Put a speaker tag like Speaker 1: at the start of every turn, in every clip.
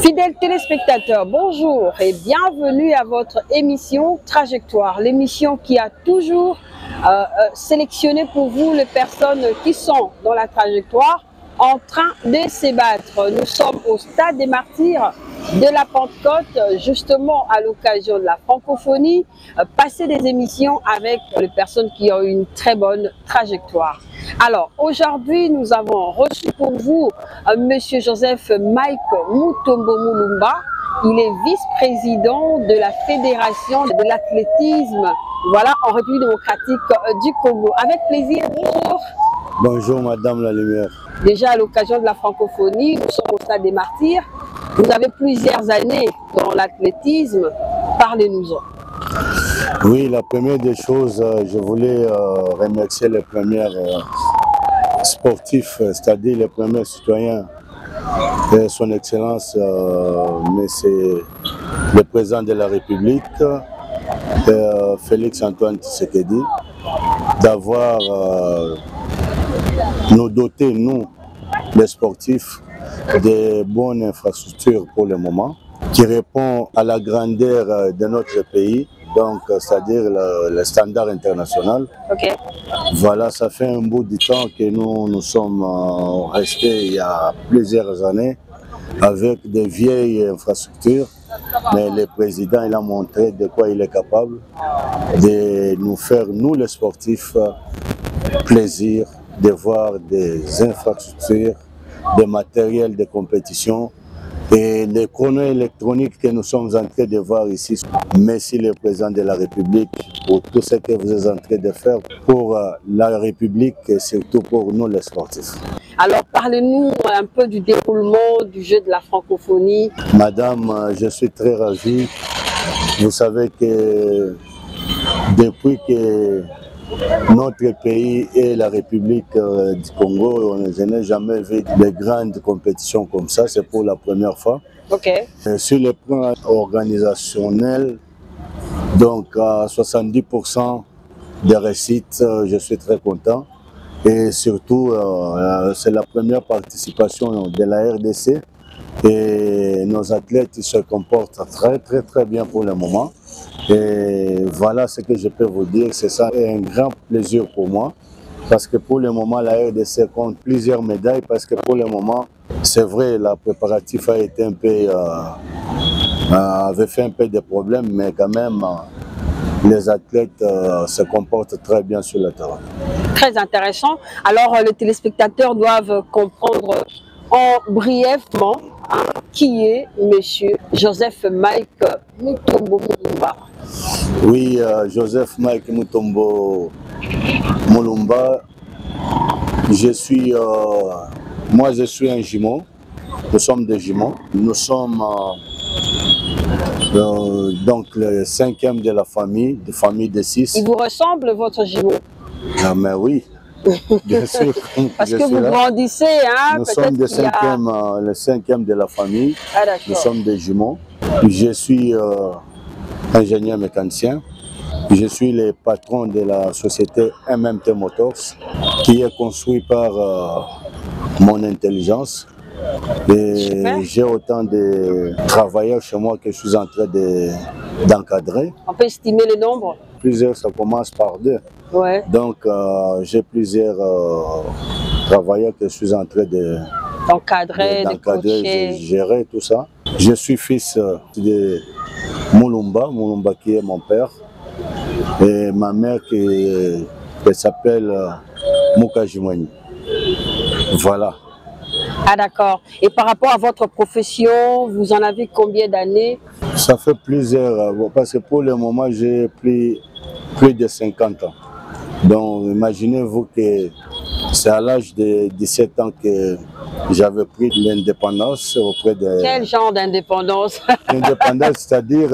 Speaker 1: Fidèles téléspectateurs, bonjour et bienvenue à votre émission Trajectoire, l'émission qui a toujours sélectionné pour vous les personnes qui sont dans la trajectoire en train de s'ébattre. Nous sommes au Stade des Martyrs de la Pentecôte, justement à l'occasion de la francophonie, passer des émissions avec les personnes qui ont une très bonne trajectoire. Alors aujourd'hui, nous avons reçu pour vous Monsieur Joseph Mike Mutombo Mulumba. Il est vice-président de la Fédération de l'athlétisme, voilà, en République démocratique du Congo. Avec plaisir, bonjour.
Speaker 2: Bonjour Madame la Lumière.
Speaker 1: Déjà à l'occasion de la francophonie, nous sommes au Stade des Martyrs. Vous avez plusieurs années dans l'athlétisme. Parlez-nous-en.
Speaker 2: Oui, la première des choses, je voulais remercier les premiers sportifs, c'est-à-dire les premiers citoyens, son Excellence, Monsieur le Président de la République, Félix Antoine Tshisekedi, d'avoir nous doté, nous, les sportifs, de bonnes infrastructures pour le moment, qui répond à la grandeur de notre pays, donc c'est-à-dire le standard international.
Speaker 1: Okay.
Speaker 2: Voilà, ça fait un bout de temps que nous sommes restés il y a plusieurs années avec des vieilles infrastructures, mais le président il a montré de quoi il est capable de nous faire, nous les sportifs, plaisir de voir des infrastructures, des matériels de compétition et les chronos électroniques que nous sommes en train de voir ici. Merci le président de la République pour tout ce que vous êtes en train de faire pour la République et surtout pour nous les sportifs.
Speaker 1: Alors parlez-nous un peu du déroulement du jeu de la francophonie.
Speaker 2: Madame, je suis très ravi. Vous savez que depuis que notre pays et la République du Congo, je n'ai jamais vu de grandes compétitions comme ça, c'est pour la première fois.
Speaker 1: Okay.
Speaker 2: Sur le plan organisationnel, donc à 70% de réussite, je suis très content. Et surtout, c'est la première participation de la RDC et nos athlètes se comportent très bien pour le moment. Et voilà ce que je peux vous dire, c'est ça un grand plaisir pour moi parce que pour le moment la RDC compte plusieurs médailles parce que pour le moment c'est vrai la préparatif a été un peu avait fait un peu de problèmes mais quand même les athlètes se comportent très bien sur le terrain.
Speaker 1: Très intéressant. Alors les téléspectateurs doivent comprendre brièvement qui est Monsieur Joseph Mike Mutombo Mulumba.
Speaker 2: Oui, Joseph Mike Mutombo Mulumba, moi je suis un jumeau, nous sommes des jumeaux, nous sommes donc le 5e de la famille de 6.
Speaker 1: Il vous ressemble votre jumeau?
Speaker 2: Ah mais oui, bien sûr.
Speaker 1: Parce que vous grandissez, hein?
Speaker 2: Nous sommes le 5e de la famille, nous sommes des jumeaux. Je suis ingénieur mécanicien. Je suis le patron de la société MMT Motors qui est construite par mon intelligence. Et j'ai autant de travailleurs chez moi que je suis en train d'encadrer.
Speaker 1: On peut estimer le nombre?
Speaker 2: Plusieurs, ça commence par 2.
Speaker 1: Ouais.
Speaker 2: Donc j'ai plusieurs travailleurs que je suis en train
Speaker 1: d'encadrer,
Speaker 2: de gérer tout ça. Je suis fils de Mulumba qui est mon père, et ma mère qui est Elle s'appelle Mouka Jimouani. Voilà.
Speaker 1: Ah d'accord. Et par rapport à votre profession, vous en avez combien d'années?
Speaker 2: Ça fait plusieurs, parce que pour le moment, j'ai plus de 50 ans. Donc, imaginez-vous que c'est à l'âge de 17 ans que j'avais pris l'indépendance auprès de...
Speaker 1: Quel genre d'indépendance?
Speaker 2: L'indépendance, c'est-à-dire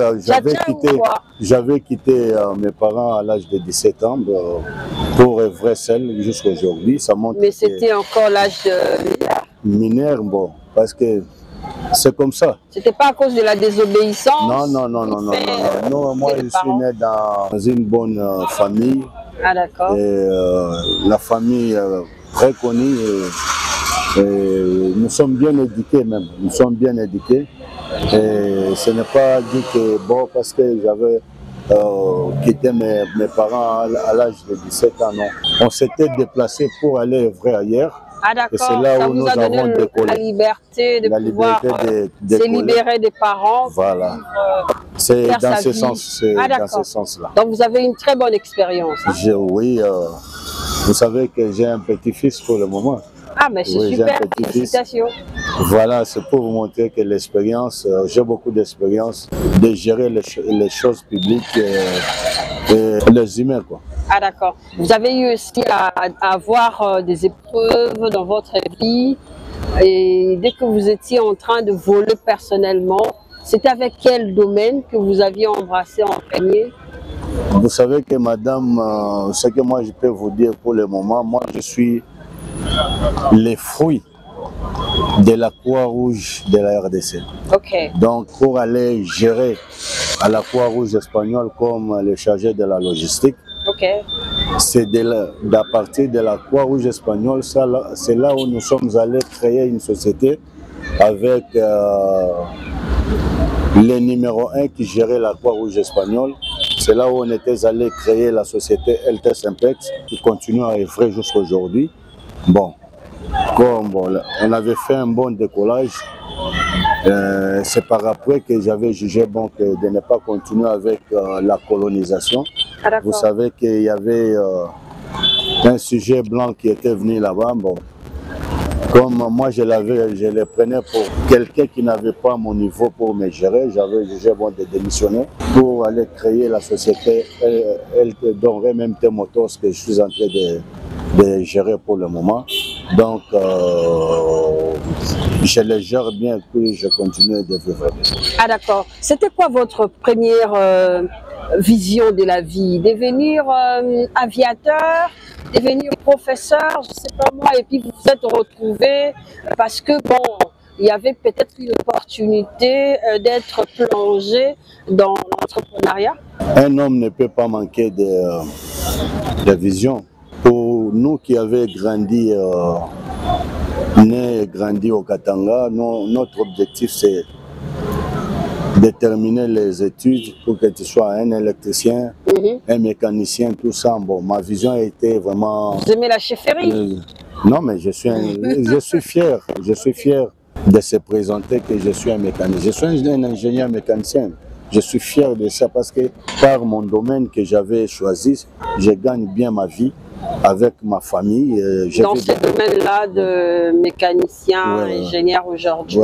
Speaker 2: j'avais quitté mes parents à l'âge de 17 ans pour Vressel jusqu'à aujourd'hui. Ça montre.
Speaker 1: Mais c'était encore l'âge de
Speaker 2: mineur, bon, parce que c'est comme ça.
Speaker 1: C'était pas à cause de la désobéissance?
Speaker 2: Non, moi je suis né dans une bonne famille.
Speaker 1: Ah d'accord.
Speaker 2: Et la famille très connue. Et nous sommes bien éduqués même. Nous sommes bien éduqués. Et ce n'est pas dit que bon, parce que j'avais quitté mes parents à l'âge de 17 ans, non. On s'était déplacé pour aller œuvrer ailleurs.
Speaker 1: Ah d'accord,
Speaker 2: et c'est là
Speaker 1: ça
Speaker 2: où
Speaker 1: vous
Speaker 2: nous
Speaker 1: a donné
Speaker 2: avons décollé.
Speaker 1: La liberté de pouvoir se libérer des parents.
Speaker 2: Voilà. C'est dans ce sens, dans ce sens-là.
Speaker 1: Donc vous avez une très bonne expérience. Hein?
Speaker 2: Oui, vous savez que j'ai un petit-fils pour le moment.
Speaker 1: Ah mais c'est super, félicitations.
Speaker 2: Voilà, c'est pour vous montrer que l'expérience, j'ai beaucoup d'expérience de gérer les choses publiques et les humains, quoi.
Speaker 1: Ah d'accord. Vous avez eu aussi à avoir des épreuves dans votre vie et dès que vous étiez en train de voler personnellement, c'était avec quel domaine que vous aviez embrassé en premier?
Speaker 2: Vous savez que madame, ce que moi je peux vous dire pour le moment, moi je suis les fruits de la Croix-Rouge de la RDC.
Speaker 1: Okay.
Speaker 2: Donc pour aller gérer à la Croix-Rouge espagnole comme le chargé de la logistique,
Speaker 1: okay.
Speaker 2: C'est à partir de la Croix-Rouge espagnole, c'est là où nous sommes allés créer une société avec le numéro 1 qui gérait la Croix-Rouge espagnole. C'est là où on était allé créer la société LT Simpex qui continue à œuvrer jusqu'à aujourd'hui. Bon, comme on avait fait un bon décollage, c'est par après que j'avais jugé bon de ne pas continuer avec la colonisation.
Speaker 1: Ah,
Speaker 2: vous savez qu'il y avait un sujet blanc qui était venu là-bas. Bon, comme moi je le prenais pour quelqu'un qui n'avait pas mon niveau pour me gérer, j'avais jugé bon de démissionner pour aller créer la société donnerait même tes motors que je suis en train de gérer pour le moment. Donc je les gère bien puis je continue de vivre.
Speaker 1: Ah d'accord. C'était quoi votre première vision de la vie? Devenir aviateur, devenir professeur, je ne sais pas moi, et puis vous vous êtes retrouvé parce que bon, il y avait peut-être une opportunité d'être plongé dans l'entrepreneuriat?
Speaker 2: Un homme ne peut pas manquer de vision. Pour nous qui avons grandi, nés et grandi au Katanga, notre objectif c'est de terminer les études pour que tu sois un électricien, un mécanicien, tout ça. Bon, ma vision a été vraiment...
Speaker 1: Vous aimez la chefferie?
Speaker 2: Non, mais je suis fier de se présenter que je suis un mécanicien. Je suis un ingénieur mécanicien. Je suis fier de ça parce que par mon domaine que j'avais choisi, je gagne bien ma vie avec ma famille.
Speaker 1: Dans ce domaine-là de mécanicien, ingénieur aujourd'hui,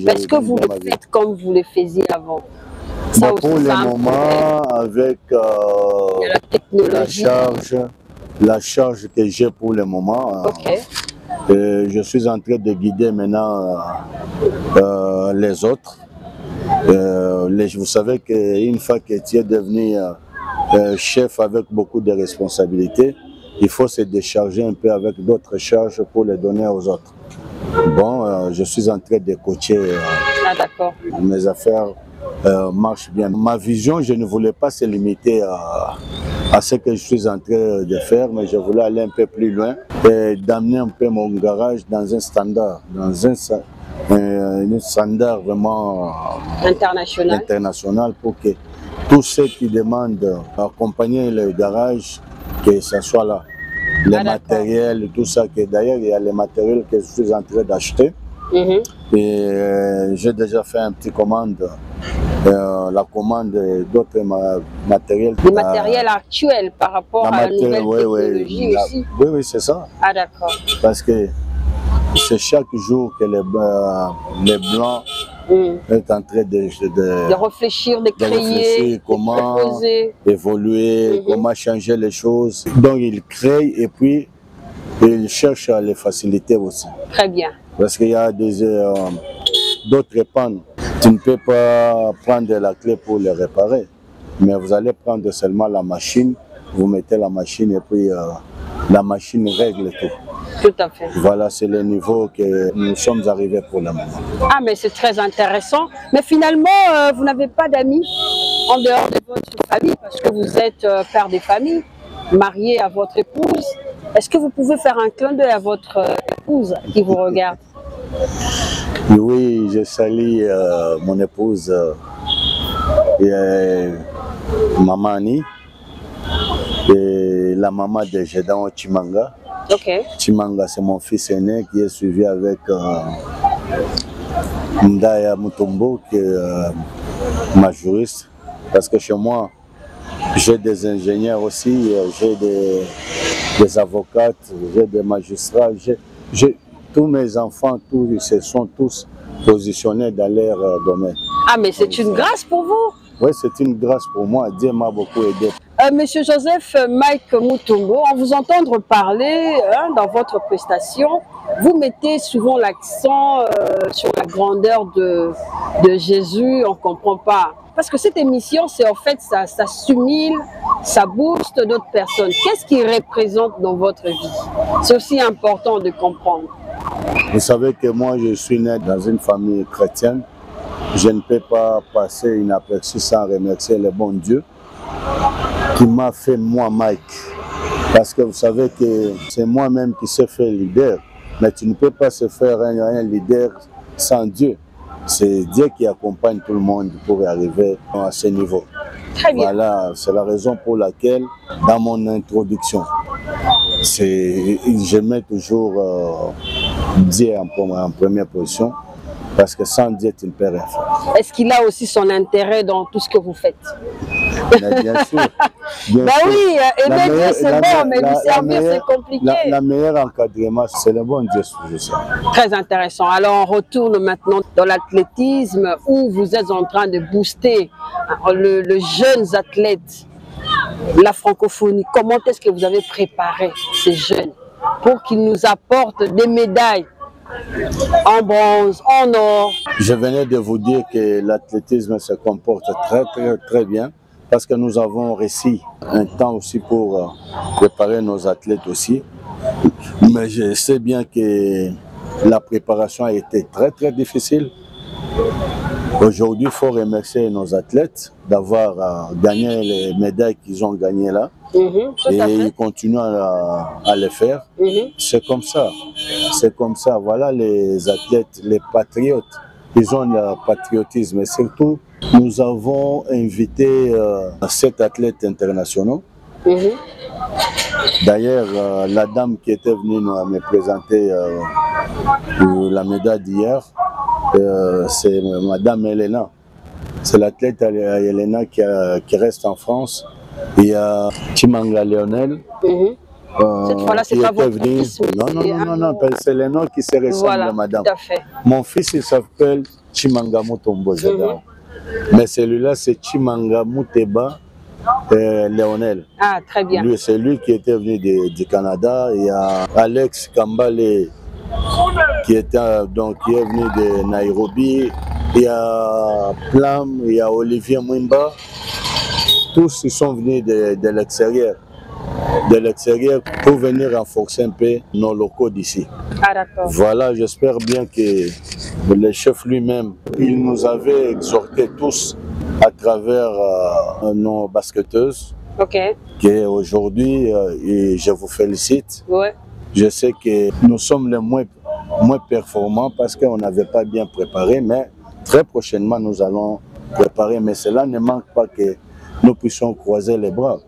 Speaker 1: est-ce que vous le faites comme vous le faisiez avant?
Speaker 2: Ça pour le moment, avec
Speaker 1: la technologie,
Speaker 2: la charge que j'ai pour le moment, je suis en train de guider maintenant les autres. Vous savez qu'une fois que tu es devenu chef avec beaucoup de responsabilités, il faut se décharger un peu avec d'autres charges pour les donner aux autres. Bon, je suis en train de coacher mes affaires marchent bien. Ma vision, je ne voulais pas se limiter à ce que je suis en train de faire, mais je voulais aller un peu plus loin et d'amener un peu mon garage dans un standard, un standard vraiment international pour que tous ceux qui demandent d'accompagner le garage, que ce soit là, les matériels, tout ça, que d'ailleurs il y a les matériels que je suis en train d'acheter. Et j'ai déjà fait une petite commande la commande d'autres matériels.
Speaker 1: Des matériels actuels par rapport à la nouvelle technologie aussi.
Speaker 2: Oui, oui, c'est ça.
Speaker 1: Ah d'accord.
Speaker 2: Parce que c'est chaque jour que les Blancs est en train de
Speaker 1: réfléchir, de créer,
Speaker 2: comment
Speaker 1: de proposer,
Speaker 2: évoluer, comment changer les choses. Donc ils créent et puis ils cherchent à les faciliter aussi.
Speaker 1: Très bien.
Speaker 2: Parce qu'il y a d'autres pannes. Tu ne peux pas prendre la clé pour les réparer, mais vous allez prendre seulement la machine, vous mettez la machine et puis la machine règle tout.
Speaker 1: Tout à fait.
Speaker 2: Voilà, c'est le niveau que nous sommes arrivés pour le moment.
Speaker 1: Ah, mais c'est très intéressant. Mais finalement, vous n'avez pas d'amis en dehors de votre famille, parce que vous êtes père des familles, marié à votre épouse. Est-ce que vous pouvez faire un clin d'œil à votre épouse qui vous regarde?
Speaker 2: Oui, je salue mon épouse, Maman Annie, et la maman de Gédéon Chimanga.
Speaker 1: Okay.
Speaker 2: Chimanga, c'est mon fils aîné qui est suivi avec Ndaya Mutombo, qui est ma juriste. Parce que chez moi, j'ai des ingénieurs aussi, j'ai des avocates, j'ai des magistrats, tous mes enfants, ils sont tous positionnés dans leur domaine.
Speaker 1: Ah, mais c'est une grâce pour vous?
Speaker 2: Oui, c'est une grâce pour moi. Dieu m'a beaucoup aidé.
Speaker 1: Monsieur Joseph Mike Mutombo, en vous entendre parler dans votre prestation, vous mettez souvent l'accent sur la grandeur de Jésus. On ne comprend pas. Parce que cette émission, c'est en fait, ça s'humile, ça booste d'autres personnes. Qu'est-ce qu'il représente dans votre vie? C'est aussi important de comprendre.
Speaker 2: Vous savez que moi, je suis né dans une famille chrétienne. Je ne peux pas passer inaperçu sans remercier le bon Dieu qui m'a fait moi, Mike. Parce que vous savez que c'est moi-même qui se fait leader. Mais tu ne peux pas se faire un leader sans Dieu. C'est Dieu qui accompagne tout le monde pour arriver à ce niveau.
Speaker 1: Très bien.
Speaker 2: Voilà, c'est la raison pour laquelle, dans mon introduction, je mets toujours Dieu en première position. Parce que sans Dieu, tu ne peux rien faire.
Speaker 1: Est-ce qu'il a aussi son intérêt dans tout ce que vous faites?
Speaker 2: Mais bien sûr.
Speaker 1: Bien sûr. Oui, aimer Dieu c'est bon, mais lui servir c'est compliqué.
Speaker 2: Le meilleur encadrement, c'est le bon Dieu, je sais.
Speaker 1: Très intéressant. Alors on retourne maintenant dans l'athlétisme où vous êtes en train de booster le jeunes athlètes, la francophonie. Comment est-ce que vous avez préparé ces jeunes pour qu'ils nous apportent des médailles en bronze, en or?
Speaker 2: Je venais de vous dire que l'athlétisme se comporte très bien parce que nous avons réussi un temps aussi pour préparer nos athlètes aussi. Mais je sais bien que la préparation a été très difficile. Aujourd'hui, il faut remercier nos athlètes d'avoir gagné les médailles qu'ils ont gagnées là. Et ils continuent à le faire. C'est comme ça. C'est comme ça. Voilà les athlètes, les patriotes. Ils ont le patriotisme. Et surtout, nous avons invité 7 athlètes internationaux. D'ailleurs, la dame qui était venue me présenter la médaille d'hier, c'est Madame Elena. C'est l'athlète Elena qui reste en France. Il y a Chimanga Lionel.
Speaker 1: Cette fois-là, c'est pas votre fils.
Speaker 2: Non, c'est le nom qui se ressemble, voilà, madame.
Speaker 1: Tout à fait.
Speaker 2: Mon fils, il s'appelle Chimanga Mutombo. Mais celui-là, c'est Chimanga Muteba Lionel.
Speaker 1: Ah, très bien.
Speaker 2: C'est lui qui était venu du Canada. Il y a Alex Kambale qui est venu de Nairobi. Il y a Plam, il y a Olivier Mwimba. Tous ils sont venus de l'extérieur. De l'extérieur pour venir renforcer un peu nos locaux d'ici.
Speaker 1: Ah, d'accord.
Speaker 2: Voilà, j'espère bien que le chef lui-même, il nous avait exhortés tous à travers nos basketteuses.
Speaker 1: Ok.
Speaker 2: Qu'aujourd'hui, je vous félicite.
Speaker 1: Ouais.
Speaker 2: Je sais que nous sommes les moins performants parce qu'on n'avait pas bien préparé, mais très prochainement nous allons préparer. Mais cela ne manque pas que nous puissions croiser les bras.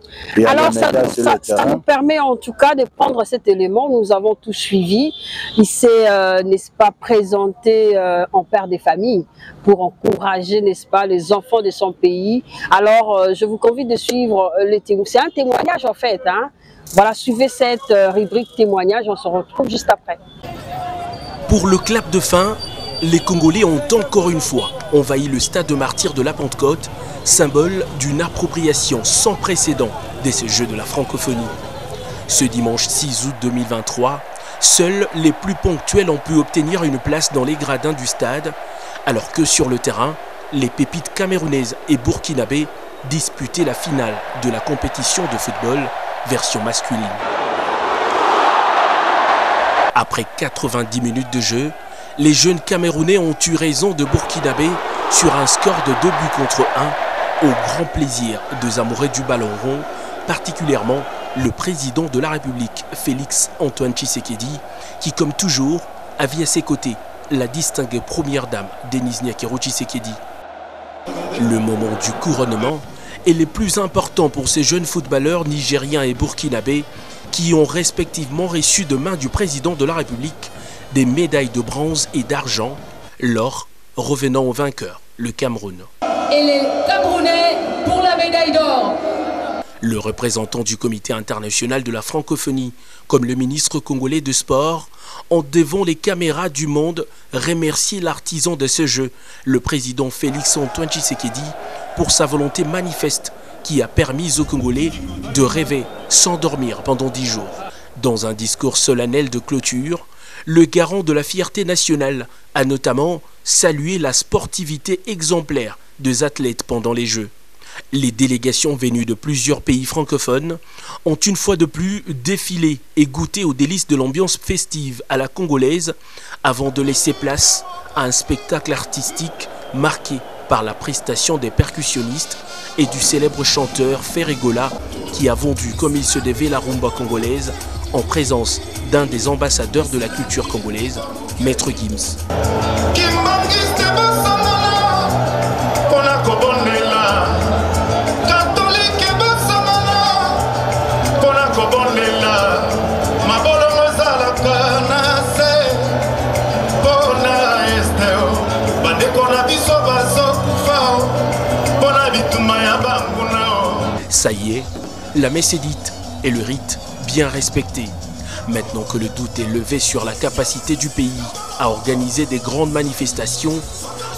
Speaker 1: Alors ça nous permet en tout cas de prendre cet élément. Nous avons tout suivi. Il s'est, n'est-ce pas, présenté en père des familles pour encourager, n'est-ce pas, les enfants de son pays. Alors je vous convie de suivre les témoignages. C'est un témoignage en fait. Hein. Voilà, suivez cette rubrique témoignage. On se retrouve juste après.
Speaker 3: Pour le clap de fin, les Congolais ont encore une fois envahi le stade de martyrs de la Pentecôte, symbole d'une appropriation sans précédent de ces Jeux de la francophonie. Ce dimanche 6 août 2023, seuls les plus ponctuels ont pu obtenir une place dans les gradins du stade, alors que sur le terrain, les pépites camerounaises et burkinabées disputaient la finale de la compétition de football version masculine. Après 90 minutes de jeu, les jeunes Camerounais ont eu raison de Burkinabé sur un score de 2 buts contre 1, au grand plaisir des amoureux du ballon rond, particulièrement le président de la République, Félix Antoine Tshisekedi, qui comme toujours avait à ses côtés la distinguée première dame, Denise Nyakero Tshisekedi. Le moment du couronnement est le plus important pour ces jeunes footballeurs nigériens et burkinabés qui ont respectivement reçu de main du président de la République des médailles de bronze et d'argent, l'or revenant au vainqueur, le Cameroun.
Speaker 4: Et les Camerounais pour la médaille d'or.
Speaker 3: Le représentant du Comité international de la francophonie, comme le ministre congolais de sport, ont devant les caméras du monde remercié l'artisan de ce jeu, le président Félix Antoine Tshisekedi, pour sa volonté manifeste qui a permis aux Congolais de rêver sans dormir pendant 10 jours. Dans un discours solennel de clôture, le garant de la fierté nationale a notamment salué la sportivité exemplaire des athlètes pendant les Jeux. Les délégations venues de plusieurs pays francophones ont une fois de plus défilé et goûté aux délices de l'ambiance festive à la congolaise avant de laisser place à un spectacle artistique marqué par la prestation des percussionnistes et du célèbre chanteur Ferregola qui a vendu comme il se devait la rumba congolaise en présence d'un des ambassadeurs de la culture congolaise, Maître Gims. Ça y est, la messe est dite et le rite bien respecté. Maintenant que le doute est levé sur la capacité du pays à organiser des grandes manifestations,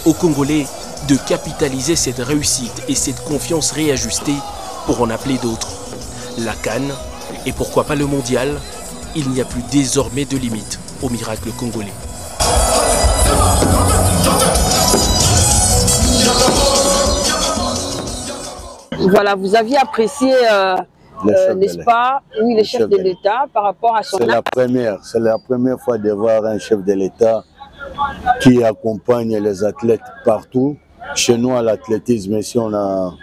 Speaker 3: aux Congolais de capitaliser cette réussite et cette confiance réajustée pour en appeler d'autres. La CAN et pourquoi pas le mondial, il n'y a plus désormais de limite au miracle congolais.
Speaker 1: Voilà, vous aviez apprécié, n'est-ce pas, oui, le chef de l'État par rapport à son acte.
Speaker 2: C'est la première fois de voir un chef de l'État qui accompagne les athlètes partout. Chez nous, à l'athlétisme, ici, on a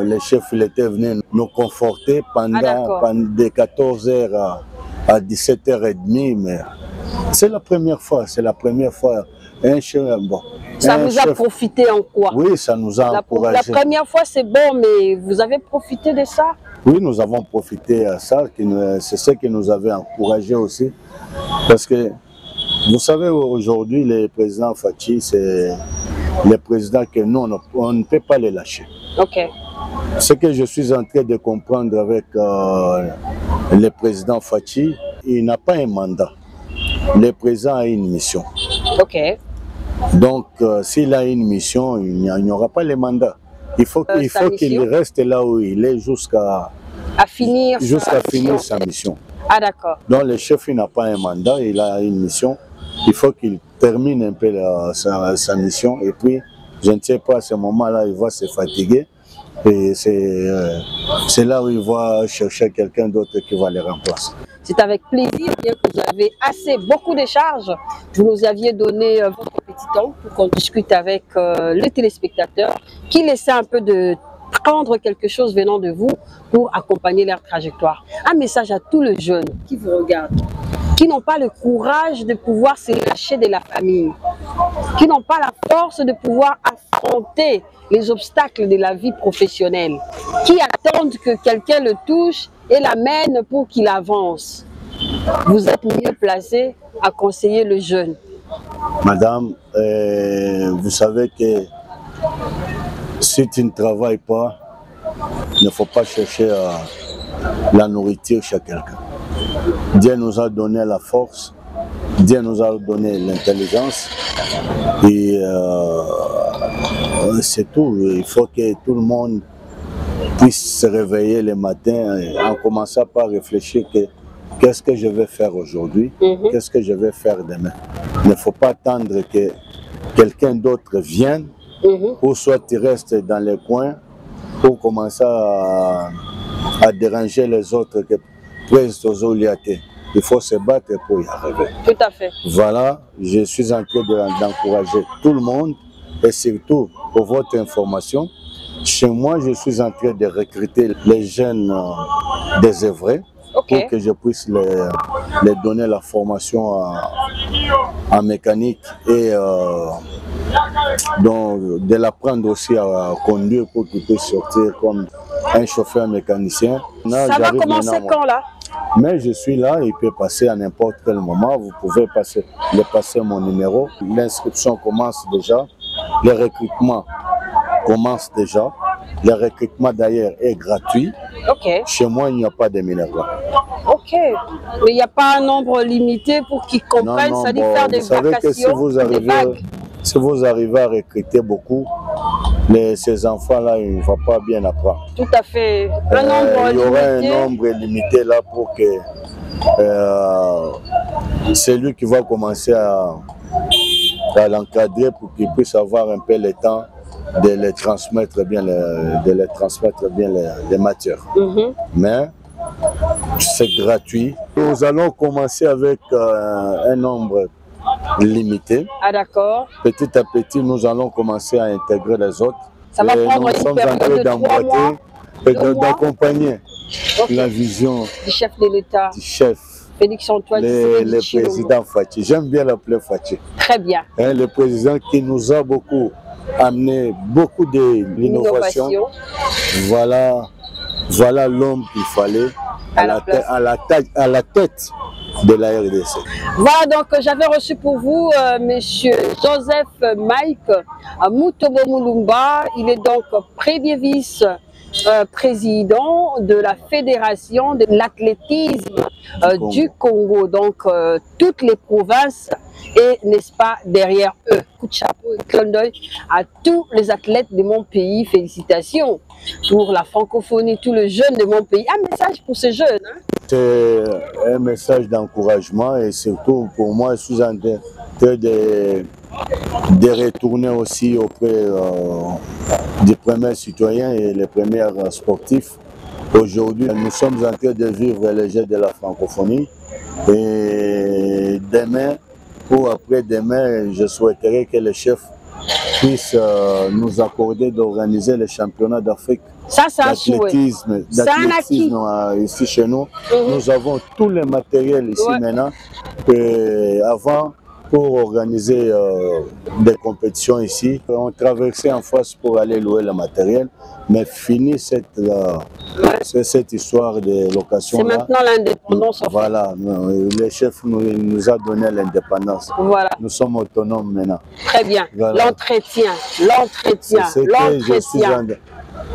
Speaker 2: les chefs de l'État venaient nous conforter pendant de 14h à 17h30, mais c'est la première fois, Un chef, bon.
Speaker 1: Ça vous a profité en quoi?
Speaker 2: Oui, ça nous a encouragé.
Speaker 1: La première fois, c'est bon, mais vous avez profité de ça?
Speaker 2: Oui, nous avons profité à ça. C'est ce qui nous avait encouragé aussi. Parce que, vous savez, aujourd'hui, le président Fachi, c'est le président que nous, on ne peut pas les lâcher.
Speaker 1: Ok.
Speaker 2: Ce que je suis en train de comprendre avec le président Fachi, il n'a pas un mandat. Le président a une mission.
Speaker 1: Ok.
Speaker 2: Donc, s'il a une mission, il n'y aura pas le mandat. Il faut qu'il reste là où il est jusqu'à finir sa mission.
Speaker 1: Ah, d'accord.
Speaker 2: Donc, le chef n'a pas un mandat, il a une mission. Il faut qu'il termine un peu sa mission. Et puis, je ne sais pas, à ce moment-là, il va se fatiguer. Et c'est là où il va chercher quelqu'un d'autre qui va le remplacer.
Speaker 1: C'est avec plaisir, bien que vous avez beaucoup de charges. Vous nous aviez donné votre petit temps pour qu'on discute avec les téléspectateurs, qui laissaient un peu de attendre quelque chose venant de vous pour accompagner leur trajectoire. Un message à tous les jeunes qui vous regardent, qui n'ont pas le courage de pouvoir se lâcher de la famille, qui n'ont pas la force de pouvoir affronter les obstacles de la vie professionnelle, qui attendent que quelqu'un le touche et l'amène pour qu'il avance. Vous êtes mieux placé à conseiller le jeune.
Speaker 2: Madame, vous savez que si tu ne travailles pas, il ne faut pas chercher la nourriture chez quelqu'un. Dieu nous a donné la force, Dieu nous a donné l'intelligence et c'est tout. Il faut que tout le monde puisse se réveiller le matin en commençant par réfléchir que qu'est-ce que je vais faire aujourd'hui, qu'est-ce que je vais faire demain. Il ne faut pas attendre que quelqu'un d'autre vienne ou soit tu restes dans les coins pour commencer à déranger les autres que presque aux oliatés. Il faut se battre pour y arriver.
Speaker 1: Tout à fait.
Speaker 2: Voilà, je suis en train d'encourager tout le monde et surtout pour votre information, chez moi je suis en train de recruter les jeunes désœuvrés pour que je puisse les donner la formation en mécanique et donc de l'apprendre aussi à conduire pour qu'ils puissent sortir comme un chauffeur mécanicien.
Speaker 1: Ça va commencer quand là?
Speaker 2: Mais je suis là, il peut passer à n'importe quel moment, vous pouvez passer mon numéro. L'inscription commence déjà, le recrutement commence déjà. Le recrutement d'ailleurs est gratuit. Chez moi, il n'y a pas de mineurs.
Speaker 1: Ok, mais il n'y a pas un nombre limité pour qu'ils comprennent, c'est-à-dire faire des vacations. Vous savez que
Speaker 2: si vous arrivez à recruter beaucoup, ces enfants-là, ils ne vont pas bien apprendre.
Speaker 1: Tout à fait. Un nombre
Speaker 2: il y aura un nombre limité là pour que c'est lui qui va commencer à l'encadrer pour qu'il puisse avoir un peu le temps de les transmettre bien les matières. Mais c'est gratuit. Nous allons commencer avec un nombre limité.
Speaker 1: Ah d'accord.
Speaker 2: Petit à petit, nous allons commencer à intégrer les autres.
Speaker 1: Ça va prendre
Speaker 2: une période de 3 mois, d'accompagner la vision
Speaker 1: du chef de l'État,
Speaker 2: du chef,
Speaker 1: Félix-Antoine
Speaker 2: le président Fachi. J'aime bien l'appeler Fachi.
Speaker 1: Très bien.
Speaker 2: Le président qui nous a beaucoup amené beaucoup de l'innovation. Voilà l'homme qu'il fallait à la tête de la RDC.
Speaker 1: Voilà, donc j'avais reçu pour vous monsieur Joseph Mike Mutobo Mulumba. Il est donc premier vice-président de la Fédération de l'athlétisme du Congo. Donc toutes les provinces et n'est-ce pas derrière eux. Coup de chapeau et clin d'œil à tous les athlètes de mon pays. Félicitations pour la francophonie, tous les jeunes de mon pays. Un message pour ces jeunes. Hein?
Speaker 2: C'est un message d'encouragement et surtout pour moi, je suis en train de retourner aussi auprès des premiers citoyens et les premiers sportifs. Aujourd'hui, nous sommes en train de vivre les Jeux de la francophonie et demain, ou après-demain, je souhaiterais que les chefs puissent nous accorder d'organiser les championnats d'Afrique d'athlétisme ici chez nous. Nous avons tous les matériels ici maintenant. Avant, pour organiser des compétitions ici, on traversait en face pour aller louer le matériel, mais fini cette histoire de location.
Speaker 1: C'est maintenant l'indépendance.
Speaker 2: Voilà, le chef nous a donné l'indépendance.
Speaker 1: Voilà.
Speaker 2: Nous sommes autonomes maintenant.
Speaker 1: Très bien. Voilà. L'entretien.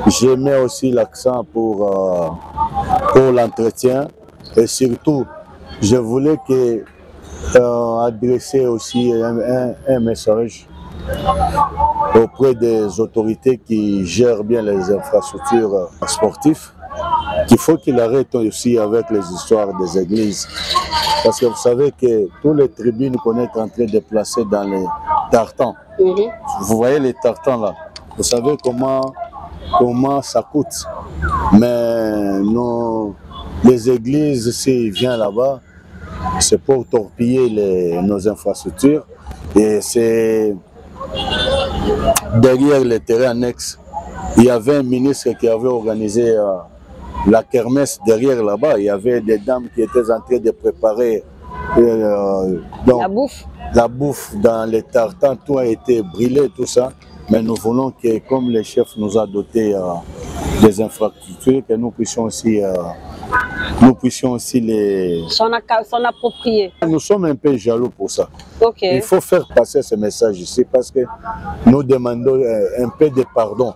Speaker 2: Je mets aussi l'accent pour l'entretien et surtout, je voulais adresser aussi un message auprès des autorités qui gèrent bien les infrastructures sportives, qu'il faut qu'ils arrêtent aussi avec les histoires des églises. Parce que vous savez que tous les tribunes qu'on est en train de placer dans les tartans, vous voyez les tartans là, vous savez comment ça coûte. Mais les églises, s'ils viennent là-bas, c'est pour torpiller nos infrastructures et c'est derrière les terrains annexes il y avait un ministre qui avait organisé la kermesse derrière là-bas. Il y avait des dames qui étaient en train de préparer donc, la bouffe dans les tartans. Tout a été brûlé, tout ça. Mais nous voulons que, comme le chef nous a doté des infrastructures, que nous puissions aussi les...
Speaker 1: S'en approprier.
Speaker 2: Nous sommes un peu jaloux pour ça.
Speaker 1: Okay.
Speaker 2: Il faut faire passer ce message ici parce que nous demandons un peu de pardon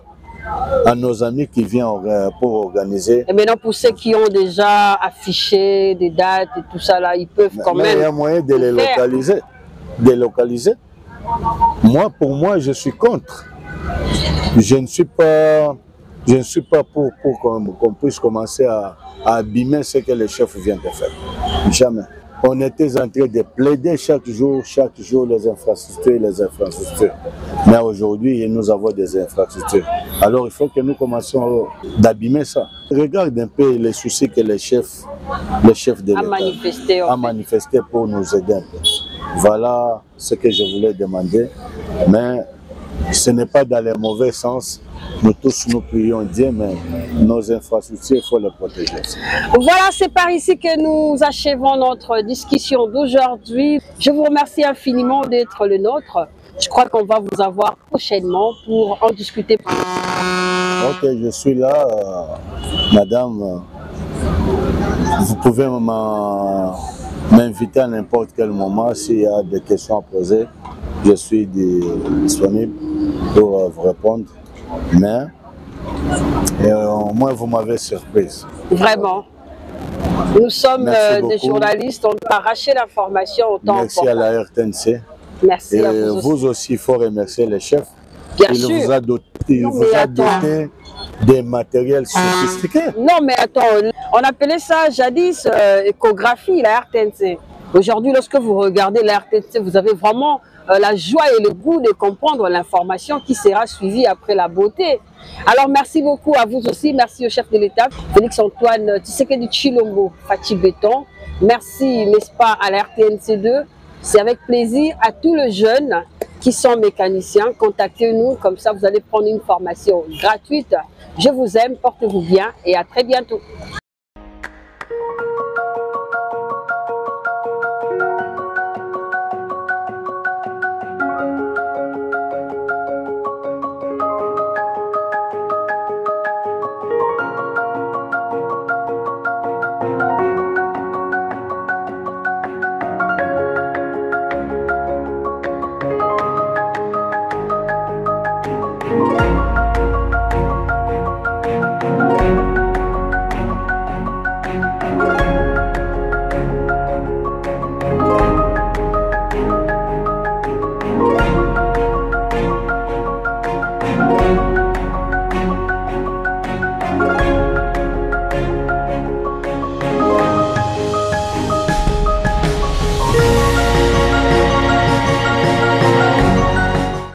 Speaker 2: à nos amis qui viennent pour organiser.
Speaker 1: Et maintenant, pour ceux qui ont déjà affiché des dates et tout ça, là, ils peuvent quand même...
Speaker 2: Il y a moyen de les localiser. Pour moi, je suis contre. Je ne suis pas pour qu'on puisse commencer à abîmer ce que le chef vient de faire. Jamais. On était en train de plaider chaque jour les infrastructures. Mais aujourd'hui, nous avons des infrastructures. Alors il faut que nous commencions d'abîmer ça. Regarde un peu les soucis que le chef de l'État a manifesté pour nous aider un peu. Voilà ce que je voulais demander. Mais ce n'est pas dans le mauvais sens. Nous tous, nous prions Dieu, mais nos infrastructures, il faut les protéger.
Speaker 1: Voilà, c'est par ici que nous achevons notre discussion d'aujourd'hui. Je vous remercie infiniment d'être le nôtre. Je crois qu'on va vous avoir prochainement pour en discuter plus.
Speaker 2: Ok, je suis là, madame. Vous pouvez m'inviter à n'importe quel moment s'il y a des questions à poser. Je suis disponible pour vous répondre. Mais au moins vous m'avez surprise.
Speaker 1: Vraiment. Nous sommes des journalistes, on peut arracher l'information autant.
Speaker 2: Merci à la RTNC.
Speaker 1: Merci
Speaker 2: et
Speaker 1: à vous aussi.
Speaker 2: Vous aussi, il faut remercier les chefs.
Speaker 1: Bien sûr.
Speaker 2: Vous a doté des matériels sophistiqués.
Speaker 1: Non mais attends, on appelait ça jadis échographie, la RTNC. Aujourd'hui, lorsque vous regardez la RTNC, vous avez vraiment la joie et le goût de comprendre l'information qui sera suivie après la beauté. Alors merci beaucoup à vous aussi, merci au chef de l'État, Félix-Antoine Tshisekedi Tshilombo Fachi Béton. Merci, n'est-ce pas, à la RTNC2. C'est avec plaisir à tous les jeunes qui sont mécaniciens. Contactez-nous, comme ça vous allez prendre une formation gratuite. Je vous aime, portez-vous bien et à très bientôt.